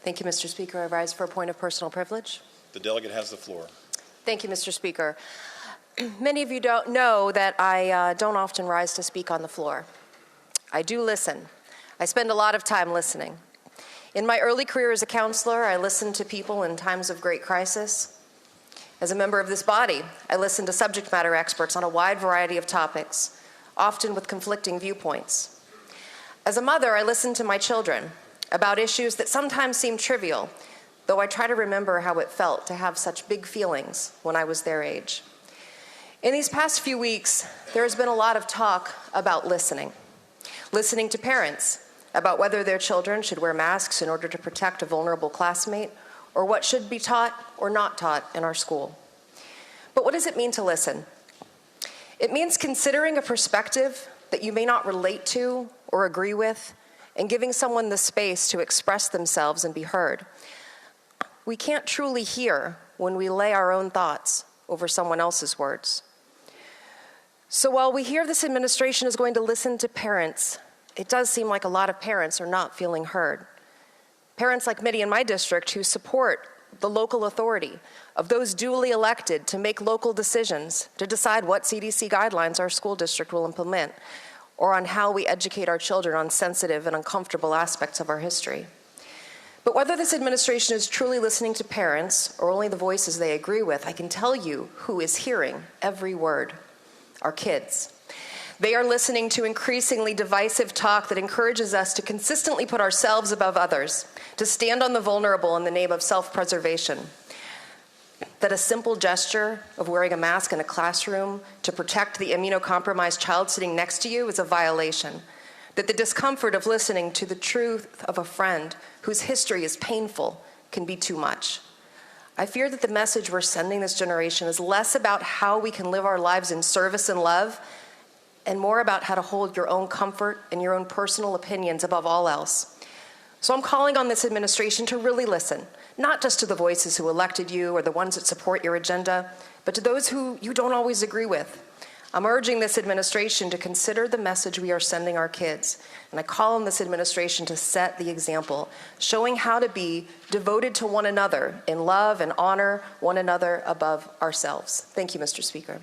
Thank you, Mr. Speaker. I rise for a point of personal privilege. The delegate has the floor. Thank you, Mr. Speaker. Many of you don't know that I don't often rise to speak on the floor. I do listen. I spend a lot of time listening. In my early career as a counselor, I listened to people in times of great crisis. As a member of this body, I listened to subject matter experts on a wide variety of topics, often with conflicting viewpoints. As a mother, I listened to my children about issues that sometimes seem trivial, though I try to remember how it felt to have such big feelings when I was their age. In these past few weeks, there has been a lot of talk about listening to parents about whether their children should wear masks in order to protect a vulnerable classmate, or what should be taught or not taught in our school. But what does it mean to listen? It means considering a perspective that you may not relate to or agree with, and giving someone the space to express themselves and be heard. We can't truly hear when we lay our own thoughts over someone else's words. So while we hear this administration is going to listen to parents, it does seem like a lot of parents are not feeling heard. Parents like many in my district who support the local authority of those duly elected to make local decisions to decide what CDC guidelines our school district will implement, or on how we educate our children on sensitive and uncomfortable aspects of our history. But whether this administration is truly listening to parents or only the voices they agree with, I can tell you who is hearing every word: our kids. They are listening to increasingly divisive talk that encourages us to consistently put ourselves above others, to stand on the vulnerable in the name of self-preservation. That a simple gesture of wearing a mask in a classroom to protect the immunocompromised child sitting next to you is a violation. That the discomfort of listening to the truth of a friend whose history is painful can be too much. I fear that the message we're sending this generation is less about how we can live our lives in service and love, and more about how to hold your own comfort and your own personal opinions above all else. So I'm calling on this administration to really listen, not just to the voices who elected you or the ones that support your agenda, but to those who you don't always agree with. I'm urging this administration to consider the message we are sending our kids, and I call on this administration to set the example, showing how to be devoted to one another in love and honor one another above ourselves. Thank you, Mr. Speaker.